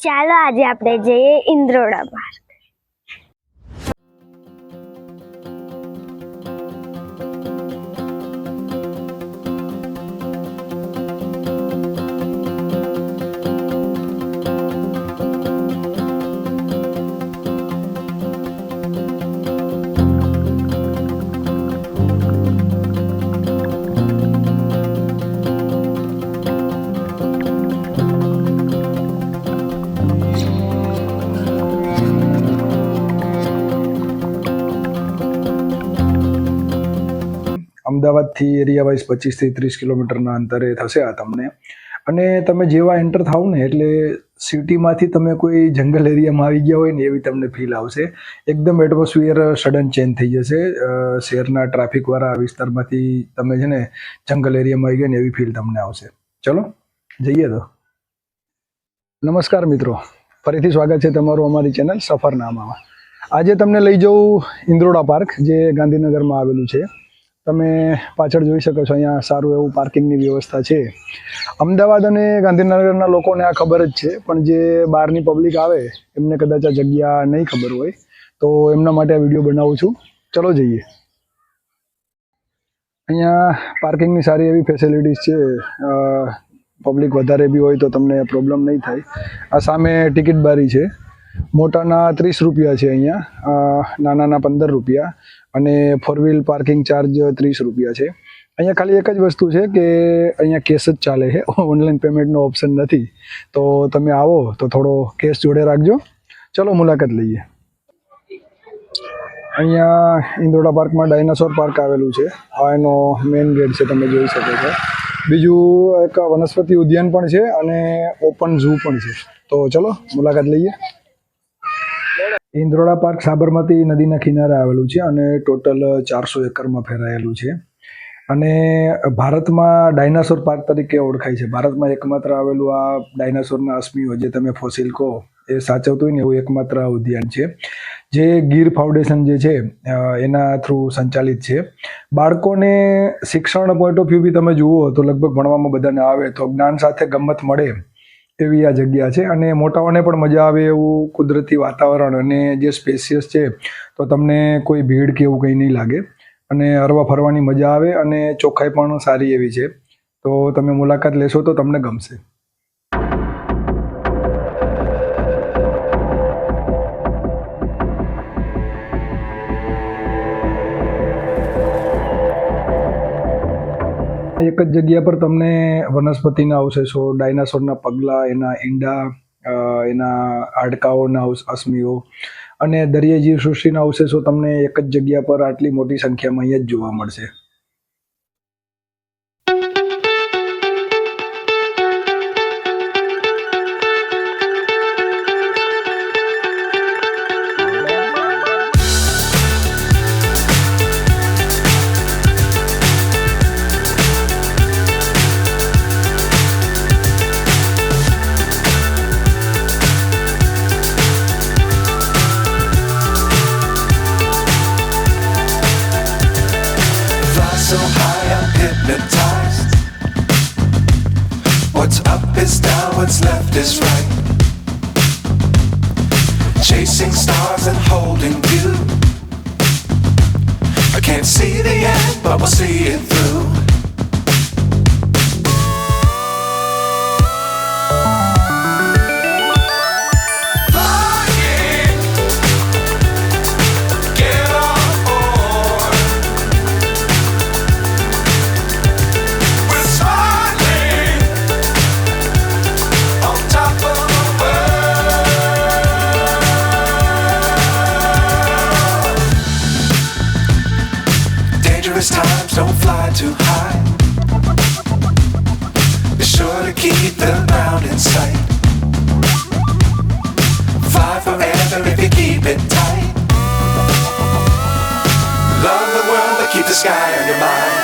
ચાલો આજે આપણે જઈએ ઇન્દ્રોડા પાર્ક. અમદાવાદથી એરિયા વાઇઝ 25 થી 30 કિલોમીટરના અંતરે થશે આ તમને. અને તમે જેવા એન્ટર થાવ ને એટલે સિટીમાંથી તમે કોઈ જંગલ એરિયામાં આવી ગયા હોય ને એવી તમને ફીલ આવશે. એકદમ એટમોસ્ફિયર સડન ચેન્જ થઈ જશે. શહેરના ટ્રાફિકવાળા વિસ્તારમાંથી તમે છે ને જંગલ એરિયામાં આવી ગયા ને એવી ફીલ તમને આવશે. ચલો જઈએ તો. નમસ્કાર મિત્રો, ફરીથી સ્વાગત છે તમારું અમારી ચેનલ સફરનામામાં. આજે તમને લઈ જાઉં ઇન્દ્રોડા પાર્ક, જે ગાંધીનગરમાં આવેલું છે. તમે પાછળ જોઈ શકો છો, અહીંયા સારું એવું પાર્કિંગની વ્યવસ્થા છે. અમદાવાદ અને ગાંધીનગરના લોકોને આ ખબર જ છે, પણ જે બહારની પબ્લિક આવે એમને કદાચ આ જગ્યા નહીં ખબર હોય, તો એમના માટે આ વિડીયો બનાવું છું. ચલો જઈએ. અહીંયા પાર્કિંગની સારી એવી ફેસિલિટીઝ છે. પબ્લિક વધારે બી હોય તો તમને પ્રોબ્લેમ નહીં થાય. આ સામે ટિકિટ બારી છે. મોટાના 30 રૂપિયા છે અહીંયા, નાનાના 15 રૂપિયા, અને 4 વ્હીલ પાર્કિંગ ચાર્જ 30 રૂપિયા છે. અહીંયા ખાલી એક જ વસ્તુ છે કે અહીંયા કેશ જ ચાલે છે, ઓનલાઈન પેમેન્ટનો ઓપ્શન નથી. તો તમે આવો તો થોડો કેશ જોડે રાખજો. ચલો મુલાકાત લઈએ. અહીંયા ઇન્દ્રોડા પાર્કમાં ડાયનાસોર પાર્ક આવેલું છે. આ એનો મેઇન ગેટ છે, તમે જોઈ શકો છો. બીજું એક વનસ્પતિ ઉદ્યાન પણ છે અને ઓપન ઝૂ પણ છે. તો ચલો મુલાકાત લઈએ. ઇન્દ્રોડા પાર્ક સાબરમતી નદીના કિનારે આવેલું છે અને ટોટલ 400 એકરમાં ફેલાયેલું છે. અને ભારતમાં ડાયનાસોર પાર્ક તરીકે ઓળખાય છે. ભારતમાં એકમાત્ર આવેલું આ ડાયનાસોરના અસ્મિઓ, જે તમે ફોસિલ કહો એ સાચવતું હોય ને એવું એકમાત્ર ઉદ્યાન છે, જે ગીર ફાઉન્ડેશન જે છે એના થ્રુ સંચાલિત છે. બાળકોને શિક્ષણ પોઈન્ટ ઓફ વ્યૂ બી તમે જુઓ તો લગભગ ભણવામાં બધાને આવે તો જ્ઞાન સાથે ગમત મળે એવી આ જગ્યા છે. અને મોટાઓને પણ મજા આવે એવું કુદરતી વાતાવરણ અને જે સ્પેશિયસ છે, તો તમને કોઈ ભીડ કે એવું કંઈ નહીં લાગે અને હરવા ફરવાની મજા આવે અને ચોખ્ખાઈ પણ સારી એવી છે. તો તમે મુલાકાત લેશો તો તમને ગમશે. એક જ જગ્યા પર તમને વનસ્પતિના અવશેષો, ડાયનાસોરના પગલા, એના ઈંડા, એના હાડકાઓના અસ્મિઓ અને દરિયાઈ જીવસૃષ્ટિના અવશેષો તમને એક જ જગ્યા પર આટલી મોટી સંખ્યામાં અહીંયા જ જોવા મળશે. So high I'm hypnotized. What's up is down, what's left is right. Chasing stars and holding you. I can't see the end, but we'll see it through. Times don't fly too high. Be sure to keep the ground in sight. Fly forever if you keep it tight. Love the world but keep the sky on your mind.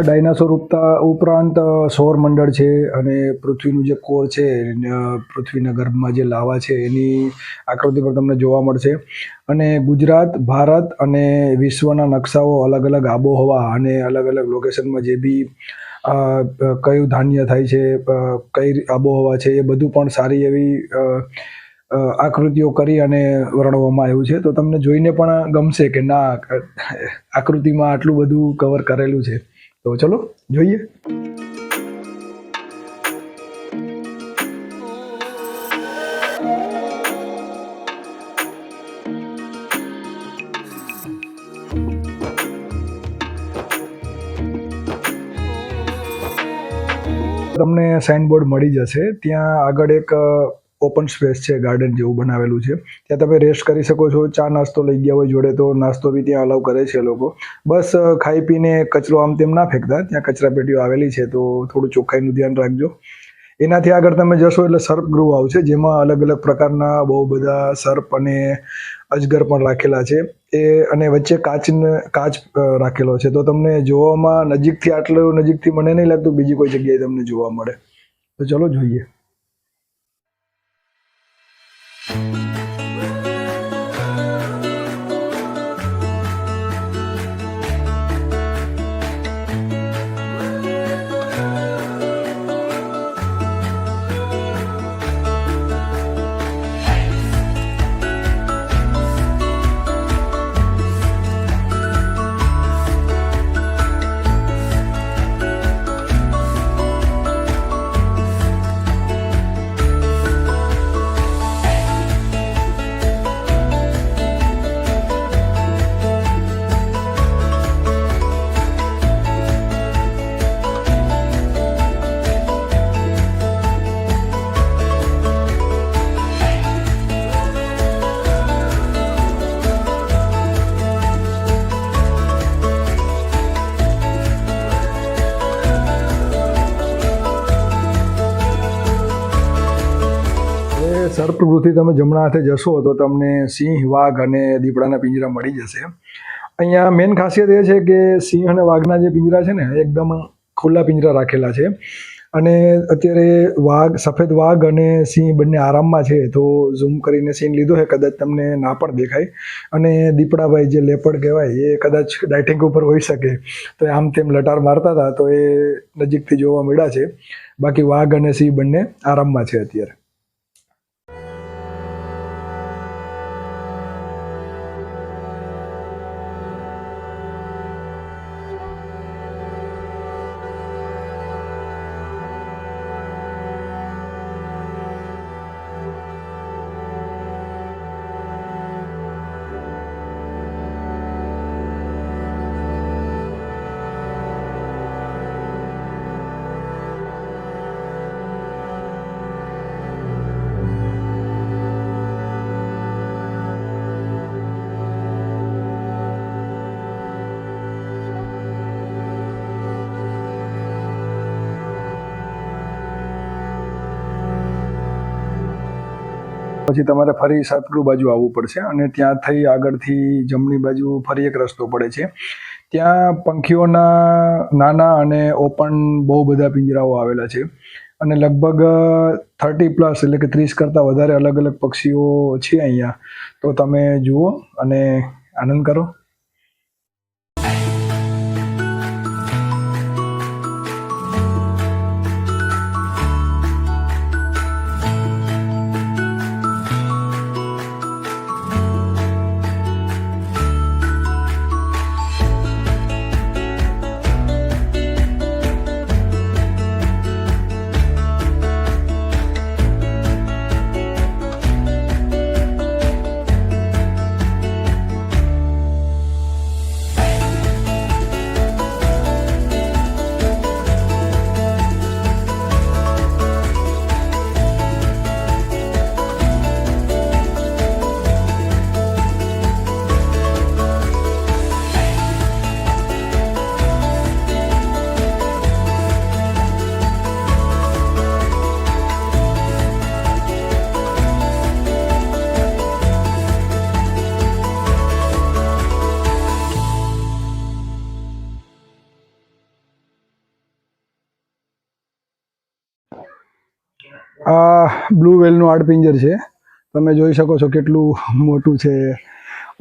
Dinosaur ઉપરાંત સૌર મંડળ છે અને પૃથ્વીનું જે core છે, પૃથ્વીના ગર્ભમાં જે લાવા છે એની આકૃતિ પણ તમને જોવા મળશે. અને ગુજરાત, ભારત અને વિશ્વના નકશાઓ, અલગ અલગ આબોહવા અને અલગ અલગ લોકેશનમાં જે બી કયું ધાન્ય થાય છે, કઈ આબોહવા છે, એ બધું પણ સારી એવી આકૃતિઓ કરી અને વર્ણવવામાં આવ્યું છે. તો તમને જોઈને પણ ગમશે કે ના, આકૃતિમાં આટલું બધું કવર કરેલું છે. તો ચલો જોઈએ. તમને સાઇનબોર્ડ મળી જશે. ત્યાં આગળ એક ઓપન સ્પેસ છે, ગાર્ડન જેવું બનાવેલું છે. ત્યાં તમે રેસ્ટ કરી શકો છો. ચા નાસ્તો લઈ ગયા હોય જોડે તો નાસ્તો બી ત્યાં અલાઉ કરે છે લોકો. બસ ખાઈ પીને કચરો આમ તેમ ના ફેંકતા, ત્યાં કચરા પેટીઓ આવેલી છે, તો થોડું ચોખ્ખાઈનું ધ્યાન રાખજો. એનાથી આગળ તમે જશો એટલે સર્પ ગૃહ આવશે, જેમાં અલગ અલગ પ્રકારના બહુ બધા સર્પ અને અજગર પણ રાખેલા છે. અને વચ્ચે કાચ રાખેલો છે, તો તમને જોવામાં નજીકથી, આટલું નજીકથી મને નહીં લાગતું બીજી કોઈ જગ્યાએ તમને જોવા મળે. તો ચલો જોઈએ. સર્પગૃહથી તમે જમણા હાથે જશો તો તમને સિંહ, વાઘ અને દીપડાના પિંજરા મળી જશે. અહીંયા મેઇન ખાસિયત એ છે કે સિંહ અને વાઘના જે પિંજરા છે ને, એકદમ ખુલ્લા પિંજરા રાખેલા છે. અને અત્યારે સફેદ વાઘ અને સિંહ બંને આરામમાં છે. તો ઝૂમ કરીને સીન લીધો છે, કદાચ તમને ના પણ દેખાય. અને દીપડાભાઈ, જે લેપડ કહેવાય, એ કદાચ ડાઇટિંગ ઉપર હોઈ શકે, તો આમ તેમ લટાર મારતા હતા, તો એ નજીકથી જોવા મળ્યા છે. બાકી વાઘ અને સિંહ બંને આરામમાં છે અત્યારે. પછી તમારે ફરી સતગૃહ બાજુ આવવું પડશે અને ત્યાં થઈ આગળથી જમણી બાજુ ફરી એક રસ્તો પડે છે. ત્યાં પંખીઓના નાના અને ઓપન બહુ બધા પિંજરાઓ આવેલા છે અને લગભગ 30+ એટલે કે 30 કરતાં વધારે અલગ અલગ પક્ષીઓ છે અહીંયા. તો તમે જુઓ અને આનંદ કરો. આ બ્લુ વેલનું આડપિંજર છે. તમે જોઈ શકો છો કેટલું મોટું છે.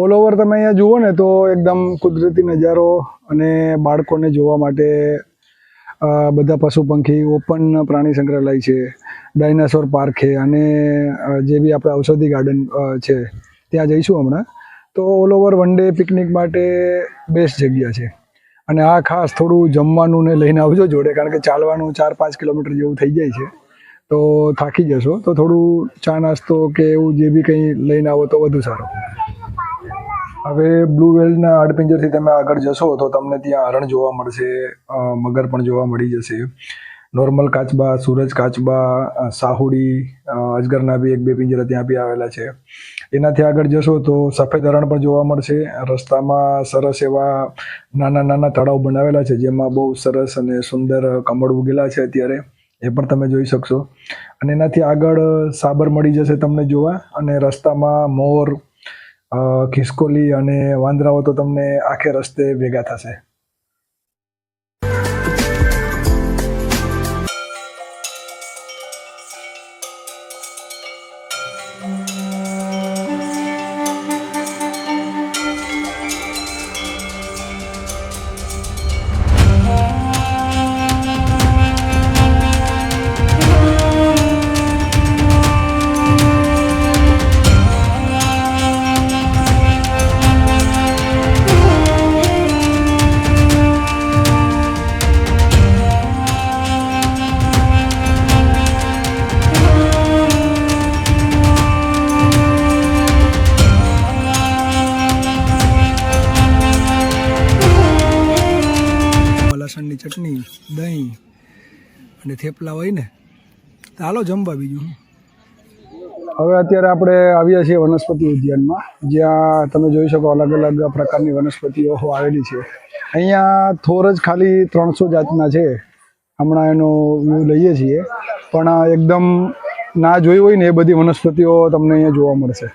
ઓલ ઓવર તમે અહીંયા જુઓ ને તો એકદમ કુદરતી નજારો અને બાળકોને જોવા માટે બધા પશુ પંખી ઓપન પ્રાણી સંગ્રહાલય છે, ડાયનાસોર પાર્ક છે અને જે બી આપણે ઔષધિ ગાર્ડન છે ત્યાં જઈશું હમણાં. તો all over one day picnic માટે બેસ્ટ જગ્યા છે. અને આ ખાસ થોડું જમવાનું ને લઈને આવજો જોડે, કારણ કે ચાલવાનું 4-5 કિલોમીટર જેવું થઈ જાય છે તો થાકી જશો. તો થોડું ચા નાસ્તો કે એવું જે બી કંઈ લઈને આવો તો વધુ સારું. હવે બ્લુ વેલના આડપિંજરથી તમે આગળ જશો તો તમને ત્યાં હરણ જોવા મળશે, મગર પણ જોવા મળી જશે, નોર્મલ કાચબા, સૂરજ કાચબા, સાહુડી, અજગરના બી 1-2 પિંજરા ત્યાં બી આવેલા છે. એનાથી આગળ જશો તો સફેદ હરણ પણ જોવા મળશે. રસ્તામાં સરસ એવા નાના નાના તળાવ બનાવેલા છે જેમાં બહુ સરસ અને સુંદર કમળ ઉગેલા છે અત્યારે, એ પણ તમે જોઈ શકશો. અને એનાથી આગળ સાબર મળી જશે તમને જોવા. અને રસ્તામાં મોર, ખિસકોલી અને વાંદરાઓ તો તમને આખે રસ્તે ભેગા થશે. લસણની ચટણી, દહીં અને થેપલા હોય ને તો હાલો જમવા બીજું. હવે અત્યારે આપણે આવ્યા છીએ વનસ્પતિ ઉદ્યાનમાં, જ્યાં તમે જોઈ શકો અલગ અલગ પ્રકારની વનસ્પતિઓ આવેલી છે. અહીંયા થોર જ ખાલી 300 જાતના છે. હમણાં એનો વ્યૂ લઈએ છીએ, પણ એકદમ ના જોઈ હોય ને એ બધી વનસ્પતિઓ તમને અહીંયા જોવા મળશે.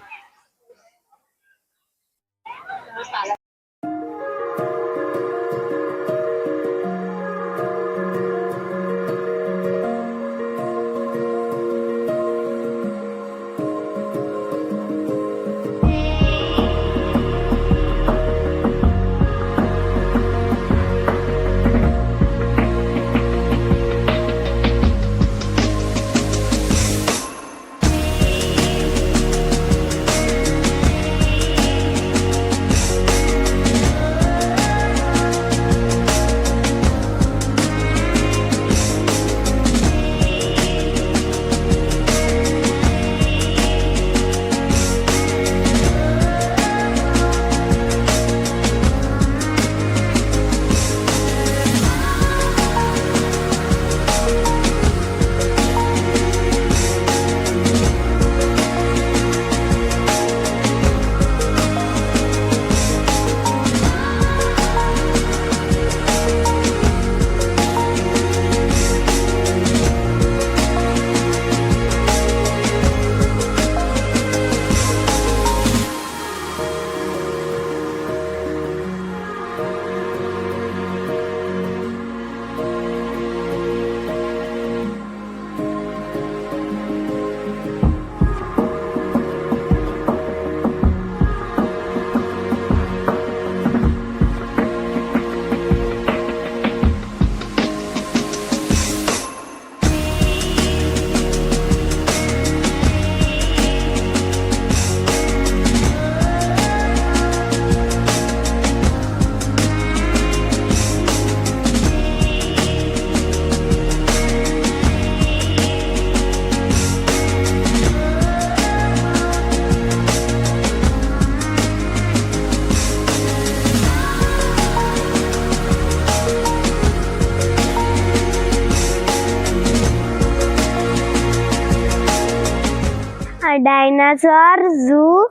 ડાયનાસોર ઝૂ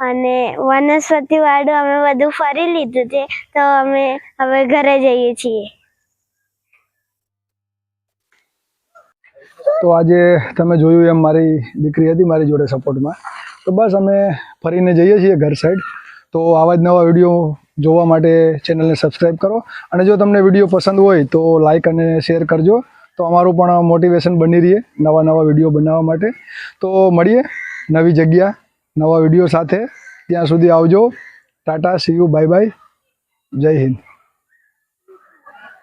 અને વનસ્પતિ વાળું અમે બધું ફરી લીધું છે, તો અમે હવે ઘરે જઈએ છીએ. તો આજે તમે જોયું એમ મારી દીકરી હતી મારી જોડે સપોર્ટમાં. તો બસ અમે ફરીને જઈએ છીએ ઘર સાઈડ. તો આવા જ નવા વિડીયો જોવા માટે ચેનલને સબસ્ક્રાઈબ કરો. અને જો તમને વિડીયો પસંદ હોય તો લાઈક અને શેર કરજો. તો અમારું પણ મોટિવેશન બની રહીએ નવા નવા વિડીયો બનાવવા માટે. તો મળીએ નવી જગ્યા નવા વિડીયો સાથે. ત્યાં સુધી આવજો. Tata, C you, bye bye, જય હિન્દ.